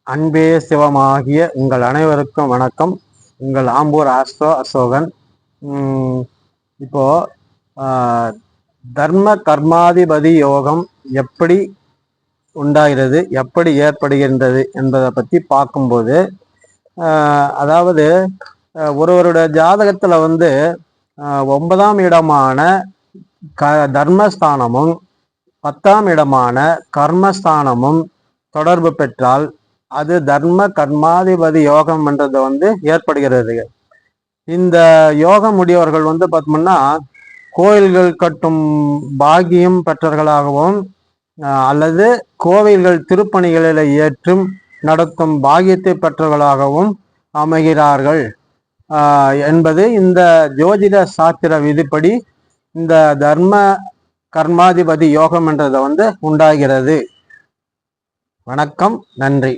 அன்பே சிவமாகிய உங்கள் அனைவருக்கும் வணக்கம். உங்கள் ஆம்பூர் ஆஸ்ட்ரோ அசோகன். இப்போ தர்ம கர்மாதிபதி யோகம் எப்படி உண்டாகிறது, எப்படி ஏற்படுகின்றது என்பதை பற்றி பார்க்கும்போது, அதாவது ஒருவருடைய ஜாதகத்தில் 9ஆம் இடமான தர்மஸ்தானமும் 10ஆம் இடமான கர்மஸ்தானமும் தொடர்பு பெற்றால் அது தர்ம கர்மாதிபதி யோகம் என்றது ஏற்படுகிறது. இந்த யோகம் உடையவர்கள் பார்த்தோம்னா கோயில்கள் கட்டும் பாகியம் பெற்றவர்களாகவும் அல்லது கோவில்கள் திருப்பணிகளில் ஏற்றும் நடத்தும் பாகியத்தை பெற்றவர்களாகவும் அமைகிறார்கள் என்பது இந்த ஜோதிட சாஸ்திர விதிப்படி இந்த தர்ம கர்மாதிபதி யோகம் என்றது உண்டாகிறது. வணக்கம், நன்றி.